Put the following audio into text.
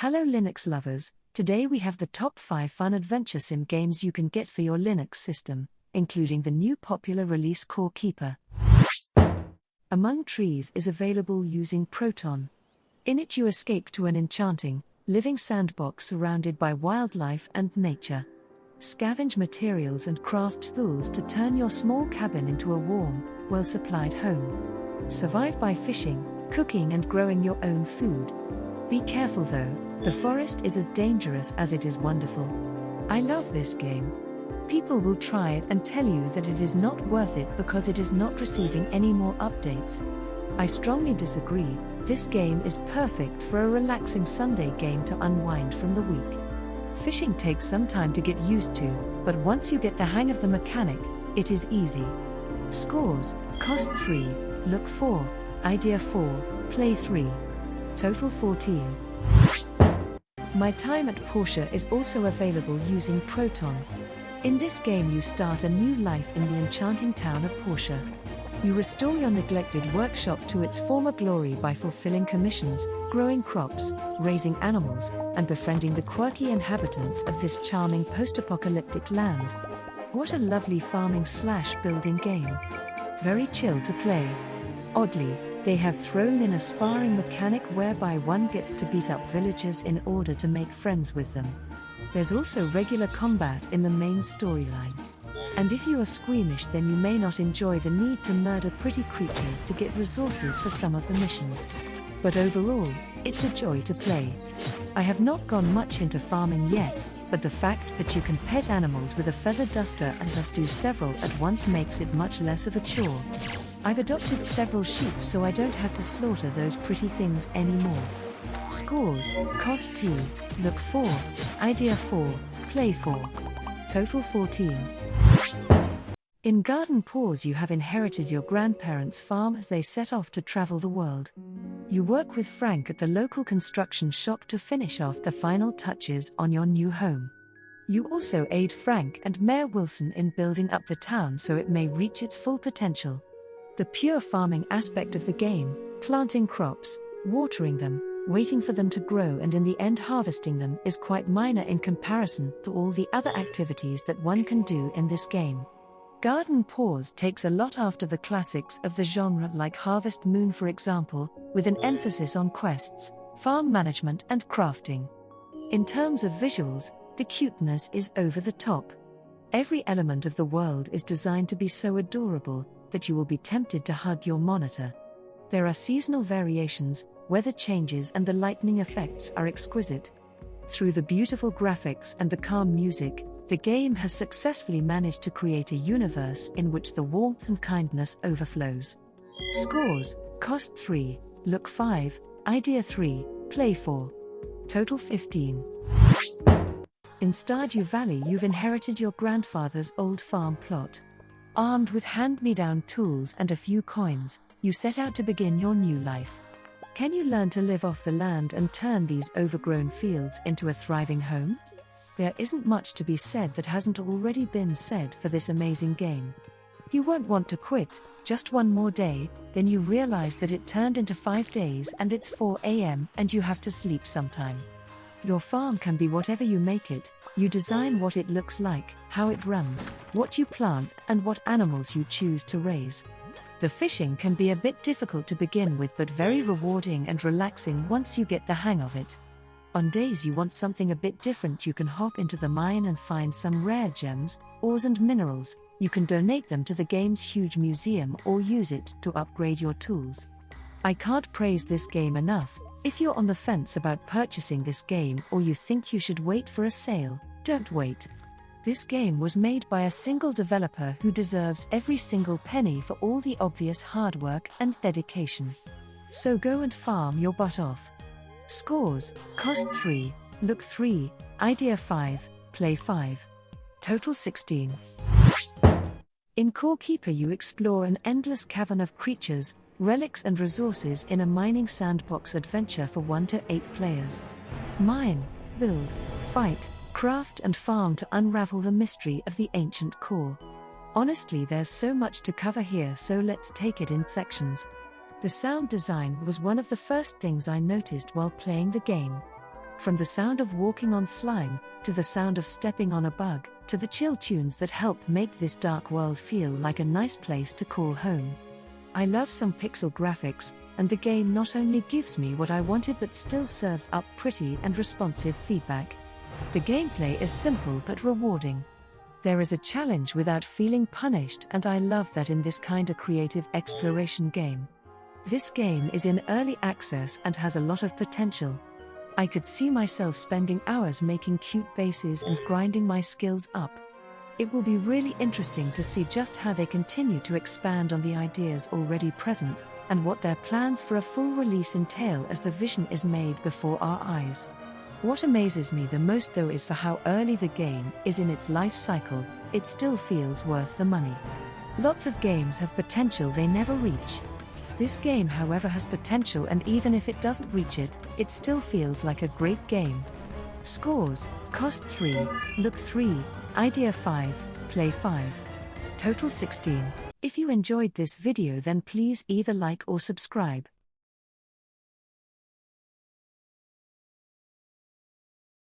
Hello Linux lovers, today we have the top 5 fun adventure sim games you can get for your Linux system, including the new popular release Core Keeper. Among Trees is available using Proton. In it you escape to an enchanting, living sandbox surrounded by wildlife and nature. Scavenge materials and craft tools to turn your small cabin into a warm, well-supplied home. Survive by fishing, cooking and growing your own food. Be careful though, the forest is as dangerous as it is wonderful. I love this game. People will try it and tell you that it is not worth it because it is not receiving any more updates. I strongly disagree. This game is perfect for a relaxing Sunday game to unwind from the week. Fishing takes some time to get used to, but once you get the hang of the mechanic, it is easy. Scores: cost 3, look 4, idea 4, play 3. Total 14. My Time at Porsche is also available using Proton. In this game you start a new life in the enchanting town of Porsche. You restore your neglected workshop to its former glory by fulfilling commissions, growing crops, raising animals, and befriending the quirky inhabitants of this charming post-apocalyptic land. What a lovely farming/building game. Very chill to play. Oddly, they have thrown in a sparring mechanic whereby one gets to beat up villagers in order to make friends with them. There's also regular combat in the main storyline. And if you are squeamish, then you may not enjoy the need to murder pretty creatures to get resources for some of the missions. But overall, it's a joy to play. I have not gone much into farming yet, but the fact that you can pet animals with a feather duster and thus do several at once makes it much less of a chore. I've adopted several sheep so I don't have to slaughter those pretty things anymore. Scores: cost 2, look 4, idea 4, play 4. Total 14. In Garden Paws you have inherited your grandparents' farm as they set off to travel the world. You work with Frank at the local construction shop to finish off the final touches on your new home. You also aid Frank and Mayor Wilson in building up the town so it may reach its full potential. The pure farming aspect of the game, planting crops, watering them, waiting for them to grow and in the end harvesting them, is quite minor in comparison to all the other activities that one can do in this game. Garden Paws takes a lot after the classics of the genre like Harvest Moon for example, with an emphasis on quests, farm management and crafting. In terms of visuals, the cuteness is over the top. Every element of the world is designed to be so adorable that you will be tempted to hug your monitor. There are seasonal variations, weather changes and the lightning effects are exquisite. Through the beautiful graphics and the calm music, the game has successfully managed to create a universe in which the warmth and kindness overflows. Scores: cost 3, look 5, idea 3, play 4. Total 15. In Stardew Valley you've inherited your grandfather's old farm plot. Armed with hand-me-down tools and a few coins, you set out to begin your new life. Can you learn to live off the land and turn these overgrown fields into a thriving home? There isn't much to be said that hasn't already been said for this amazing game. You won't want to quit, just one more day, then you realize that it turned into 5 days and it's 4 a.m. and you have to sleep sometime. Your farm can be whatever you make it. You design what it looks like, how it runs, what you plant, and what animals you choose to raise. The fishing can be a bit difficult to begin with but very rewarding and relaxing once you get the hang of it. On days you want something a bit different you can hop into the mine and find some rare gems, ores and minerals. You can donate them to the game's huge museum or use it to upgrade your tools. I can't praise this game enough. If you're on the fence about purchasing this game or you think you should wait for a sale, don't wait. This game was made by a single developer who deserves every single penny for all the obvious hard work and dedication. So go and farm your butt off. Scores: cost 3, look 3, idea 5, play 5. Total 16. In Core Keeper you explore an endless cavern of creatures, relics and resources in a mining sandbox adventure for 1 to 8 players. Mine, build, fight, craft and farm to unravel the mystery of the ancient core. Honestly, there's so much to cover here, so let's take it in sections. The sound design was one of the first things I noticed while playing the game. From the sound of walking on slime, to the sound of stepping on a bug, to the chill tunes that help make this dark world feel like a nice place to call home. I love some pixel graphics, and the game not only gives me what I wanted but still serves up pretty and responsive feedback. The gameplay is simple but rewarding. There is a challenge without feeling punished, and I love that in this kinda creative exploration game. This game is in early access and has a lot of potential. I could see myself spending hours making cute bases and grinding my skills up. It will be really interesting to see just how they continue to expand on the ideas already present, and what their plans for a full release entail as the vision is made before our eyes. What amazes me the most though is for how early the game is in its life cycle, it still feels worth the money. Lots of games have potential they never reach. This game, however, has potential, and even if it doesn't reach it, it still feels like a great game. Scores: Cost 3, Look 3, Idea 5, Play 5. Total 16. If you enjoyed this video, then please either like or subscribe.